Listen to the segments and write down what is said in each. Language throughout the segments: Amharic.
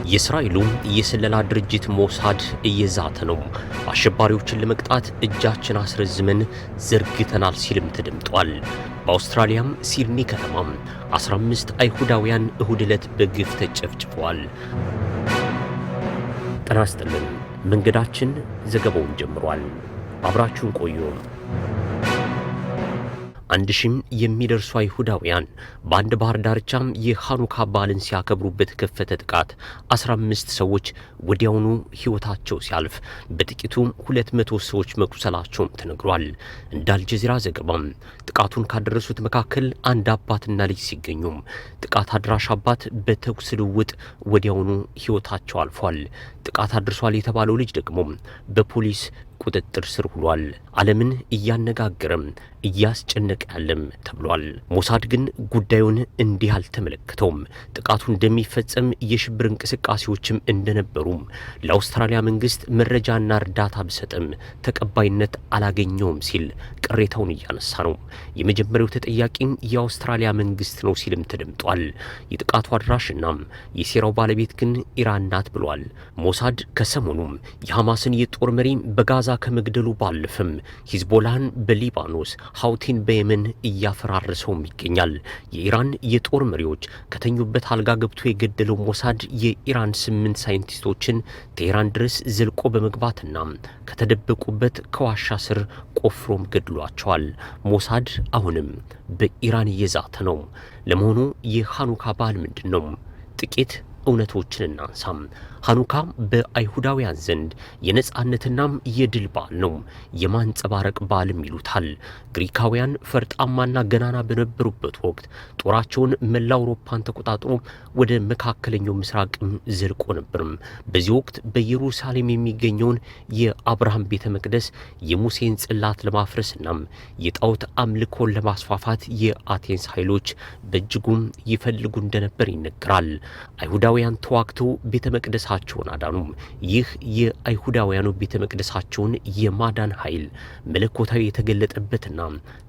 የእስራኤሉ የስለላ ድርጅት ሞሳድ እየዛተ ነው። አሸባሪዎችን ለመቅጣት እጃችን አስረዝመን ዘርግተናል ሲልም ተደምጧል። በአውስትራሊያም ሲድኒ ከተማም 15 አይሁዳውያን እሁድ ዕለት በግፍ ተጨፍጭፈዋል። ጤና ይስጥልን። መንገዳችን ዘገባውን ጀምሯል። አብራችሁን ቆዩ። 1000 የሚደርሱ አይሁዳውያን በአንድ ባህር ዳርቻም የሃኑካ በዓልን ሲያከብሩ በተከፈተ ጥቃት 15 ሰዎች ወዲያውኑ ሕይወታቸው ሲያልፍ በጥቂቱ 200 ሰዎች መቁሰላቸውም ተነግሯል። እንደ አልጀዚራ ዘገባም ጥቃቱን ካደረሱት መካከል አንድ አባትና ልጅ ሲገኙ ጥቃት አድራሽ አባት በተኩስ ልውውጥ ወዲያውኑ ሕይወታቸው አልፏል። ጥቃት አድርሷል የተባለው ልጅ ደግሞ በፖሊስ ቁጥጥር ስር ውሏል። ዓለምን እያነጋገረም እያስጨነቀ ያለም ተብሏል። ሞሳድ ግን ጉዳዩን እንዲህ አልተመለከተውም። ጥቃቱ እንደሚፈጸም የሽብር እንቅስቃሴዎችም እንደነበሩም ለአውስትራሊያ መንግስት መረጃና እርዳታ ቢሰጥም ተቀባይነት አላገኘውም ሲል ቅሬታውን እያነሳ ነው። የመጀመሪያው ተጠያቂም የአውስትራሊያ መንግስት ነው ሲልም ተደምጧል። የጥቃቱ አድራሽና የሴራው ባለቤት ግን ኢራን ናት ብሏል። ሞሳድ ከሰሞኑም የሐማስን የጦር መሪ በጋዛ ከመግደሉ ባለፈም ሂዝቦላህን በሊባኖስ ሀውቲን በየመን እያፈራረሰውም ይገኛል። የኢራን የጦር መሪዎች ከተኙበት አልጋ ገብቶ የገደለው ሞሳድ የኢራን 8 ሳይንቲስቶችን ቴህራን ድረስ ዘልቆ በመግባትና ከተደበቁበት ከዋሻ ስር ቆፍሮም ገድሏቸዋል። ሞሳድ አሁንም በኢራን እየዛተ ነው። ለመሆኑ የሃኑካ በዓል ምንድን ነው? ጥቂት እውነቶችን እናንሳም። ሃኑካ በአይሁዳውያን ዘንድ የነጻነትናም የድል በዓል ነው። የማንጸባረቅ በዓልም ይሉታል። ግሪካውያን ፈርጣማና ገናና በነበሩበት ወቅት ጦራቸውን መላ አውሮፓን ተቆጣጥሮ ወደ መካከለኛው ምስራቅም ዘልቆ ነበርም። በዚህ ወቅት በኢየሩሳሌም የሚገኘውን የአብርሃም ቤተ መቅደስ የሙሴን ጽላት ለማፍረስናም የጣዖት አምልኮን ለማስፋፋት የአቴንስ ኃይሎች በእጅጉም ይፈልጉ እንደነበር ይነገራል። አይሁዳውያን ተዋግተው ቤተ መቅደሳቸውን አዳኑ። ይህ የአይሁዳውያኑ ቤተ መቅደሳቸውን የማዳን ኃይል መለኮታዊ የተገለጠበትና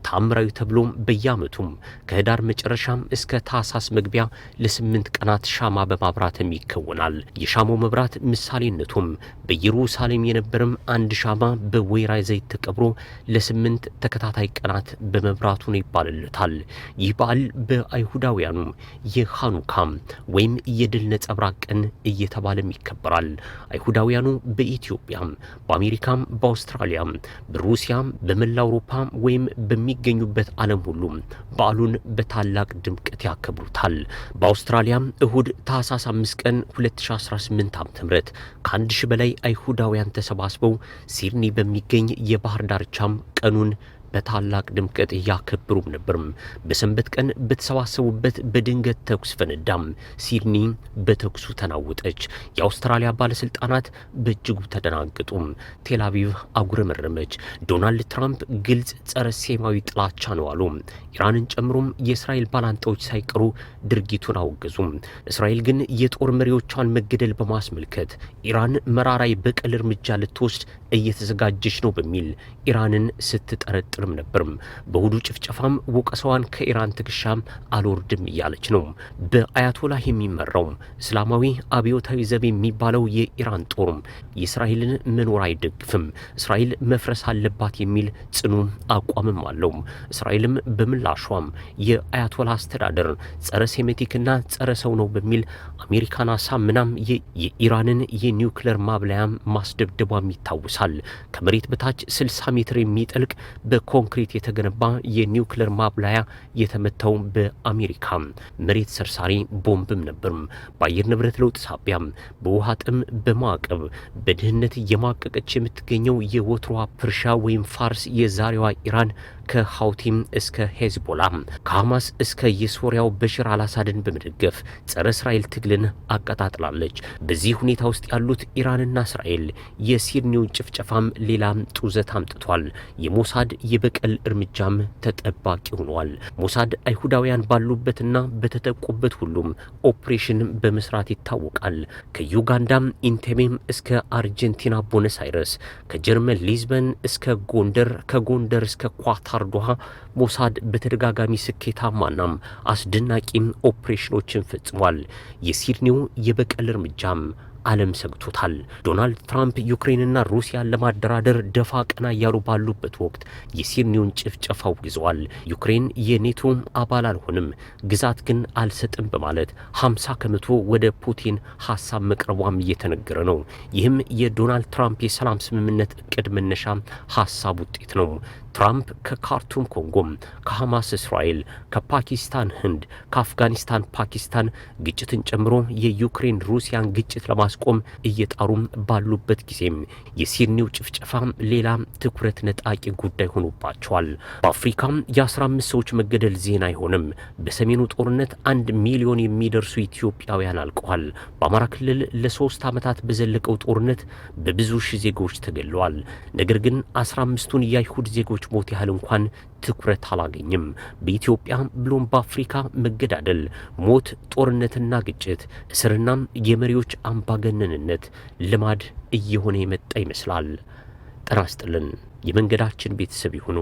ታምራዊ ተብሎም በየዓመቱም ከህዳር መጨረሻም እስከ ታህሳስ መግቢያ ለ8 ቀናት ሻማ በማብራትም ይከወናል። የሻማው መብራት ምሳሌነቱም በኢየሩሳሌም የነበረም አንድ ሻማ በወይራ ዘይት ተቀብሮ ለ8 ተከታታይ ቀናት በመብራቱ ነው ይባልለታል። ይህ በዓል በአይሁዳውያኑ የሃኑካ ወይም የድል ነጸብራቅ ቀን እየተባለም ይከበራል። አይሁዳውያኑ በኢትዮጵያም፣ በአሜሪካም፣ በአውስትራሊያም፣ በሩሲያም፣ በመላ አውሮፓ ወይም በሚገኙበት ዓለም ሁሉ በዓሉን በታላቅ ድምቀት ያከብሩታል። በአውስትራሊያም እሁድ ታህሳስ 5 ቀን 2018 ዓ.ም ከ1000 በላይ አይሁዳውያን ተሰባስበው ሲድኒ በሚገኝ የባህር ዳርቻም ቀኑን በታላቅ ድምቀት ያከብሩም ነበርም። በሰንበት ቀን በተሰባሰቡበት በድንገት ተኩስ ፈነዳም። ሲድኒ በተኩሱ ተናወጠች። የአውስትራሊያ ባለስልጣናት በእጅጉ ተደናገጡ። ቴል አቪቭ አጉረመረመች። ዶናልድ ትራምፕ ግልጽ ጸረ ሴማዊ ጥላቻ ነው አሉ። ኢራንን ጨምሮም የእስራኤል ባላንጣዎች ሳይቀሩ ድርጊቱን አወገዙም። እስራኤል ግን የጦር መሪዎቿን መገደል በማስመልከት ኢራን መራራ የበቀል እርምጃ ልትወስድ እየተዘጋጀች ነው በሚል ኢራንን ስትጠረጥርም ነበርም። በእሁዱ ጭፍጨፋም ወቀሳዋን ከኢራን ትከሻም አልወርድም እያለች ነው። በአያቶላህ የሚመራው እስላማዊ አብዮታዊ ዘብ የሚባለው የኢራን ጦርም የእስራኤልን መኖር አይደግፍም፣ እስራኤል መፍረስ አለባት የሚል ጽኑ አቋምም አለው። እስራኤልም በምላሿም የአያቶላህ አስተዳደር ጸረ ሴሜቲክና ጸረ ሰው ነው በሚል አሜሪካን አሳምናም የኢራንን የኒውክሌር ማብለያም ማስደብደቧም ይታወሳል። ከመሬት በታች 60 ሜትር የሚጠልቅ በኮንክሪት የተገነባ የኒውክሌር ማብላያ የተመታው በአሜሪካ መሬት ሰርሳሪ ቦምብም ነበርም። በአየር ንብረት ለውጥ ሳቢያም በውሃ ጥም በማዕቀብ በድህነት እየማቀቀች የምትገኘው የወትሮዋ ፐርሻ ወይም ፋርስ የዛሬዋ ኢራን ከሀውቲም እስከ ሄዝቦላ ከሐማስ እስከ የሶሪያው በሽር አልአሳድን በመደገፍ ጸረ እስራኤል ትግልን አቀጣጥላለች። በዚህ ሁኔታ ውስጥ ያሉት ኢራንና እስራኤል የሲድኒው ጭፍጨፋም ሌላም ጡዘት አምጥቷል። የሞሳድ የበቀል እርምጃም ተጠባቂ ሆኗል። ሞሳድ አይሁዳውያን ባሉበትና በተጠቁበት ሁሉም ኦፕሬሽን በመስራት ይታወቃል። ከዩጋንዳም ኢንቴቤም እስከ አርጀንቲና ቦነስ አይረስ፣ ከጀርመን ሊዝበን እስከ ጎንደር፣ ከጎንደር እስከ ኳታር ባህር ዶሃ ሞሳድ በተደጋጋሚ ስኬታማና አስደናቂም ኦፕሬሽኖችን ፈጽሟል። የሲድኒው የበቀል እርምጃም ዓለም ሰግቶታል። ዶናልድ ትራምፕ ዩክሬንና ሩሲያን ለማደራደር ደፋ ቀና እያሉ ባሉበት ወቅት የሲድኒውን ጭፍጨፋ አውግዘዋል። ዩክሬን የኔቶ አባል አልሆንም፣ ግዛት ግን አልሰጥም በማለት 50 ከመቶ ወደ ፑቲን ሐሳብ መቅረቧም እየተነገረ ነው። ይህም የዶናልድ ትራምፕ የሰላም ስምምነት እቅድ መነሻ ሐሳብ ውጤት ነው። ትራምፕ ከካርቱም ኮንጎም፣ ከሐማስ እስራኤል፣ ከፓኪስታን ህንድ፣ ከአፍጋኒስታን ፓኪስታን ግጭትን ጨምሮ የዩክሬን ሩሲያን ግጭት ለማስቆም እየጣሩም ባሉበት ጊዜም የሲድኒው ጭፍጨፋ ሌላ ትኩረት ነጣቂ ጉዳይ ሆኖባቸዋል። በአፍሪካም የ15 ሰዎች መገደል ዜና አይሆንም። በሰሜኑ ጦርነት 1 ሚሊዮን የሚደርሱ ኢትዮጵያውያን አልቀዋል። በአማራ ክልል ለ3 ዓመታት በዘለቀው ጦርነት በብዙ ሺህ ዜጎች ተገድለዋል። ነገር ግን 15ቱን የአይሁድ ዜጎች ሞት ያህል እንኳን ትኩረት አላገኝም። በኢትዮጵያ ብሎም በአፍሪካ መገዳደል፣ ሞት፣ ጦርነትና ግጭት፣ እስርና የመሪዎች አምባገነንነት ልማድ እየሆነ የመጣ ይመስላል። ጤና ይስጥልን። የመንገዳችን ቤተሰብ ይሁኑ።